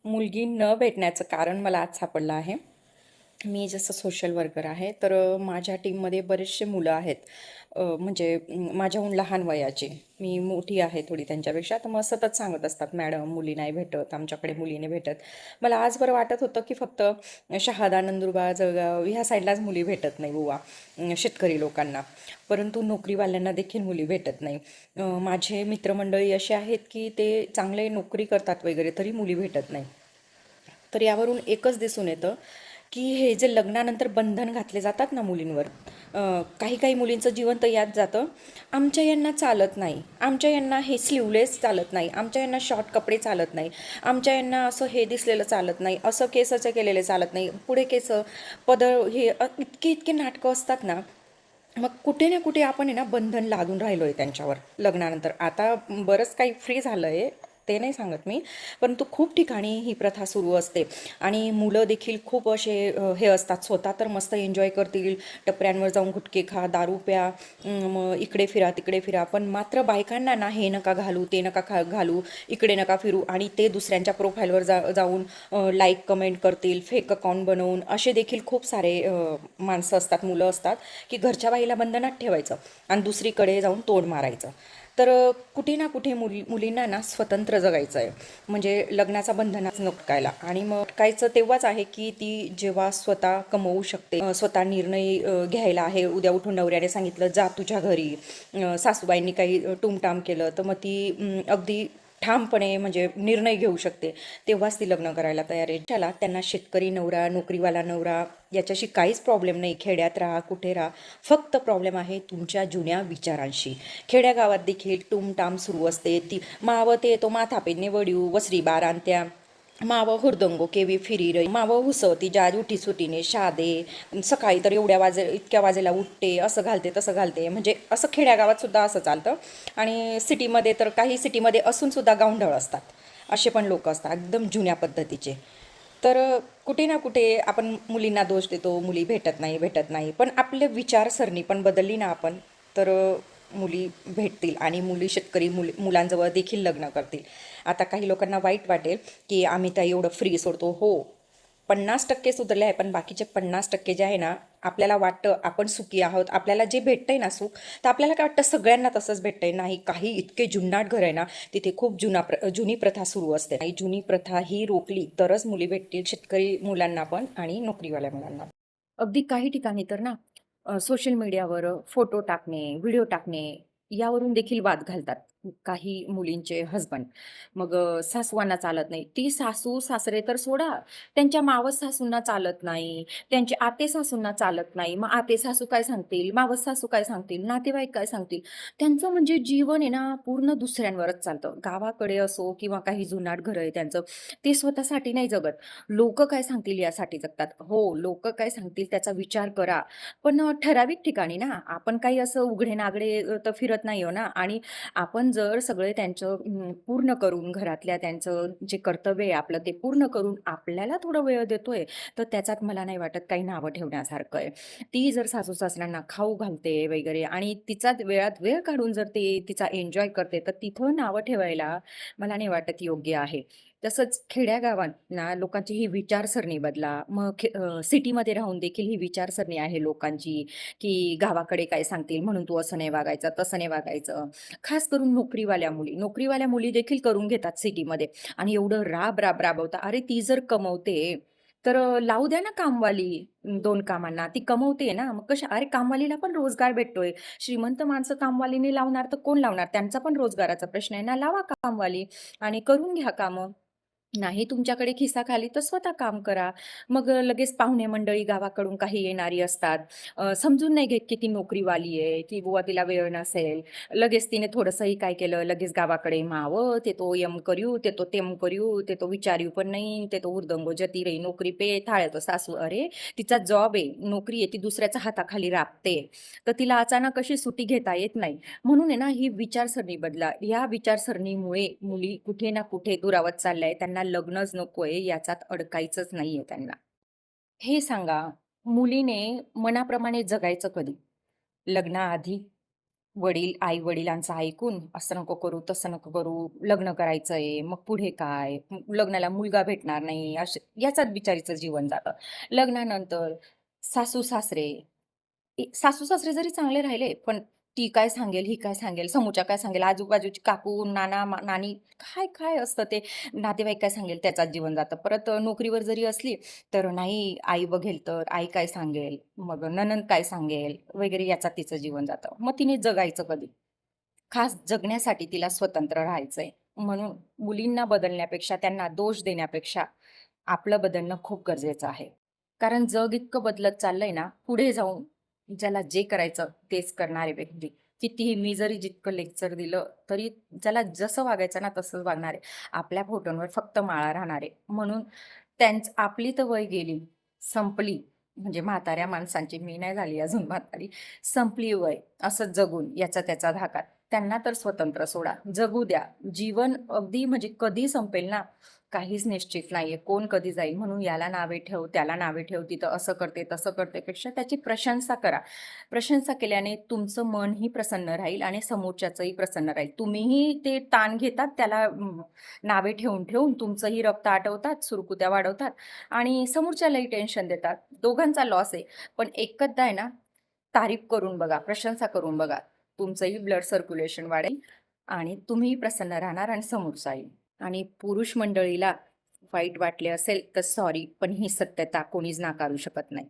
मुलगी न भेटण्याचं कारण मला आज सापडलं आहे. मी जसं सोशल वर्कर आहे, तर माझ्या टीममध्ये बरेचसे मुलं आहेत. म्हणजे माझ्याहून लहान वयाची. मी मोठी आहे थोडी त्यांच्यापेक्षा, तर मग सतत सांगत असतात, "मॅडम, मुली नाही भेटत, आमच्याकडे मुली नाही भेटत." मला आज बरं वाटत होतं, की फक्त शहादा, नंदुरबार, जळगाव ह्या साईडलाच मुली भेटत नाही बुवा, शेतकरी लोकांना. परंतु नोकरीवाल्यांना देखील मुली भेटत नाही. माझे मित्रमंडळी असे आहेत, की ते चांगले नोकरी करतात वगैरे, तरी मुली भेटत नाही. तर यावरून एकच दिसून येतं, की हे जे लग्नानंतर बंधन घातले जातात ना मुलींवर, काही काही मुलींचं जीवन तर यात जातं, आमच्या यांना चालत नाही, आमच्या यांना हे स्लीवलेस चालत नाही, आमच्या यांना शॉर्ट कपडे चालत नाही, आमच्या यांना असं हे दिसलेलं चालत नाही, असं केसाचे केलेले चालत नाही, पुढे केस, पदर, हे इतके इतके नाटकं असतात ना. मग कुठे ना कुठे आपण आहे ना बंधन लादून राहिलो आहे त्यांच्यावर लग्नानंतर. आता बरंच काही फ्री झालं आहे, ते नाही सांगत मी, परंतु खूप ठिकाणी ही प्रथा सुरू असते. आणि मुलं देखील खूप असे हे असतात, स्वतः तर मस्त एन्जॉय करतील, टपऱ्यांवर जाऊन गुटखे खा, दारू प्या, मग इकडे फिरा तिकडे फिरा, पण मात्र बायकांना ना हे नका घालू, ते नका घालू, इकडे नका फिरू, आणि ते दुसऱ्यांच्या प्रोफाईलवर जाऊन लाईक कमेंट करतील, फेक अकाउंट बनवून. असे देखील खूप सारे माणसं असतात, मुलं असतात, की घरच्या बाईला बंधनात ठेवायचं आणि दुसरीकडे जाऊन तोड मारायचं. तर कुठे ना कुठे मुलींना ना स्वतंत्र जगायचं आहे, म्हणजे लग्नाचा बंधनाच नटकायला. आणि मग अटकायचं तेव्हाच आहे की ती जेव्हा स्वतः कमवू शकते, स्वतः निर्णय घ्यायला आहे. उद्या उठून नवऱ्याने सांगितलं जा तुझ्या घरी, सासूबाईंनी काही टुमटाम केलं, तर मग ती अगदी ठामपणे म्हणजे निर्णय घेऊ शकते. तेव्हाच ती लग्न करायला तयार आहे. त्याला त्यांना शेतकरी नवरा, नोकरीवाला नवरा याच्याशी काहीच प्रॉब्लेम नाही. खेड्यात राहा, कुठे राहा, फक्त प्रॉब्लेम आहे तुमच्या जुन्या विचारांशी. खेड्यागावात देखील टुमटाम सुरू असते. ती मावं ते तो माथा पेन्ने वड्यू वसरी बारांत्या, मावं हुरदंगो केवी फिरी रे, मावं हुसवती ज्या उठी सुटीने शादे, सकाळी तर एवढ्या इतक्या वाजेला उठते, असं घालते तसं घालते. म्हणजे असं खेड्यागावात सुद्धा असं चालतं. आणि सिटीमध्ये तर काही सिटीमध्ये असून सुद्धा गावंढळ असतात, असे पण लोक असतात एकदम जुन्या पद्धतीचे. तर कुठे ना कुठे आपण मुलींना दोष देतो, मुली भेटत नाही भेटत नाही, पण आपल्या विचारसरणी पण बदलली ना आपण, तर मुली भेटतील आणि मुली शेतकरी मुलांजवळ देखील लग्न करतील. आता काही लोकांना वाईट वाटेल, की आम्ही तर एवढं फ्री सोडतो. हो, 50% सुधारले आहे, पण बाकीचे 50% जे आहे ना, आपल्याला वाटतं आपण सुखी आहोत, आपल्याला जे भेटतंय ना सुख, तर आपल्याला काय वाटतं सगळ्यांना तसंच भेटतंय. नाही, काही इतके जुनाट घर आहे ना, तिथे खूप जुनी प्रथा सुरू असते. आणि जुनी प्रथा ही रोखली तरच मुली भेटतील, शेतकरी मुलांना पण आणि नोकरीवाल्या मुलांना. अगदी काही ठिकाणी तर ना सोशल मीडियावर फोटो टाकणे, व्हिडिओ टाकणे यावरून देखील वाद घालतात काही मुलींचे हसबंड. मग सासवांना चालत नाही. ती सासू-सासरे तर सोडा, त्यांच्या मावस सासूंना चालत नाही, त्यांचे आते-सासूंना चालत नाही. मग आते-सासू काय सांगतील, मावस-सासू काय सांगतील, नातेवाईक काय सांगतील. त्यांचं म्हणजे जीवन आहे ना पूर्ण दुसऱ्यांवरच चालतं. गावाकडे असो किंवा काही जुनाट घरं आहे त्यांचं, ते स्वतःसाठी नाही जगत. लोकं काय सांगतील यासाठी जगतात. हो, लोकं काय सांगतील त्याचा विचार करा. पण ठराविक ठिकाणी ना, आपण काही असं उघडे-नागडे तर फिरत नाही हो ना. आणि आपण जर सगळे त्यांचं पूर्ण करून, घरातल्या त्यांचं जे कर्तव्य आहे आपलं ते पूर्ण करून आपल्याला थोडा वेळ देतोय, तर त्याच्यात मला नाही वाटत काही नावं ठेवण्यासारखं आहे. ती जर सासू-सासऱ्यांना खाऊ घालते वगैरे आणि तिचाच वेळात वेळ काढून जर ती तिचा एन्जॉय करते, तर तिथं नावं ठेवायला मला नाही वाटत योग्य आहे. तसंच खेड्यागावात ना लोकांची ही विचारसरणी बदला. मग सिटीमध्ये राहून देखील ही विचारसरणी आहे लोकांची, की गावाकडे काय सांगतील म्हणून तू असं नाही वागायचं, तसं नाही वागायचं. खास करून नोकरीवाल्या मुली देखील करून घेतात सिटीमध्ये आणि एवढं राब-राब राबवतात. अरे ती जर कमवते, तर लावू द्या ना कामवाली 2 कामांना. ती कमवते ना, मग कशा अरे कामवालीला पण रोजगार भेटतोय. श्रीमंत माणसं कामवालीने लावणार तर कोण लावणार? त्यांचा पण रोजगाराचा प्रश्न आहे ना. लावा कामवाली आणि करून घ्या कामं. नाही तुमच्याकडे खिसा खाली तर स्वतः काम करा. मग लगेच पाहुणे मंडळी गावाकडून काही येणारी असतात. समजून नाही घेत की ती नोकरीवाली आहे, की बुवा तिला वेळ नसेल. लगेच तिने थोडंसंही काय केलं, लगेच गावाकडे मावं, ते तो यम करू, ते तो तेम करू, ते तो विचारू पण नाही, ते तो उर्दंगो जती रे नोकरी पे थाळ्या तो सासू. अरे, तिचा जॉब आहे, नोकरी आहे, ती दुसऱ्याच्या हाताखाली राबते. तर तिला अचानक अशी सुट्टी घेता येत नाही. म्हणून आहे ना, ही विचारसरणी बदला. या विचारसरणीमुळे मुली कुठे ना कुठे दुरावत चालल्या आहेत. त्यांना लग्नच नकोय, याच्यात अडकायचंच नाहीये त्यांना. हे सांगा, मुलीने मनाप्रमाणे जगायचं कधी? लग्नाआधी वडील आई-वडिलांचं ऐकून असं नको करू, तसं नको करू, लग्न करायचंय, मग पुढे काय? लग्नाला मुलगा भेटणार नाही, याच्यात बिचारीचं जीवन जातं. लग्नानंतर सासू-सासरे सासू-सासरे जरी चांगले राहिले, पण ती काय सांगेल, ही काय सांगेल, समोरचा काय सांगेल, आजूबाजूची काकू, नाना, नानी काय-काय असतं ते नातेवाईक काय सांगेल त्याच्यात जीवन जातं. परत नोकरीवर जरी असली, तर नाही आई बघेल तर, आई काय सांगेल, मग नणंद काय सांगेल वगैरे याच्यात तिचं जीवन जातं. मग तिने जगायचं कधी? खास जगण्यासाठी तिला स्वतंत्र राहायचंय. म्हणून मुलींना बदलण्यापेक्षा, त्यांना दोष देण्यापेक्षा आपलं बदलणं खूप गरजेचं आहे. कारण जग इतकं बदलत चाललंय ना, पुढे जाऊन ज्याला जे करायचं तेच करणारे व्यक्ती. कितीही मी जरी जितकं लेक्चर दिलं, तरी ज्याला जसं वागायचं ना तसंच वागणार आहे. आपल्या फोटोंवर फक्त माळा राहणार आहे. म्हणून आपली तर वय गेली, संपली. म्हणजे म्हाताऱ्या माणसांची, मी नाही झाली अजून म्हातारी. संपली वय असं जगून याचा त्याचा धाकात. त्यांना तर स्वतंत्र सोडा, जगू द्या. जीवन अगदी म्हणजे कधी संपेल ना, काहीच निश्चित नाहीये. कोण कधी जाईल म्हणून याला नावे ठेव, त्याला नावे ठेव, तिथं असं करते, तसं करते पेक्षा त्याची प्रशंसा करा. प्रशंसा केल्याने तुमचं मनही प्रसन्न राहील आणि समोरच्याचंही प्रसन्न राहील. तुम्हीही ते ताण घेतात त्याला नावे ठेवून तुमचंही रक्त आटवतात, सुरकुत्या वाढवतात आणि समोरच्यालाही टेन्शन देतात. दोघांचा लॉस आहे. पण एकदा आहे ना, तारीफ करून बघा, प्रशंसा करून बघा. तुमचंही ब्लड सर्क्युलेशन वाढेल आणि तुम्हीही प्रसन्न राहणार आणि समोरचाही. आणि पुरुष मंडळीला वाईट वाटले असेल तर सॉरी, पण ही सत्यता कोणीच नाकारू शकत नाही.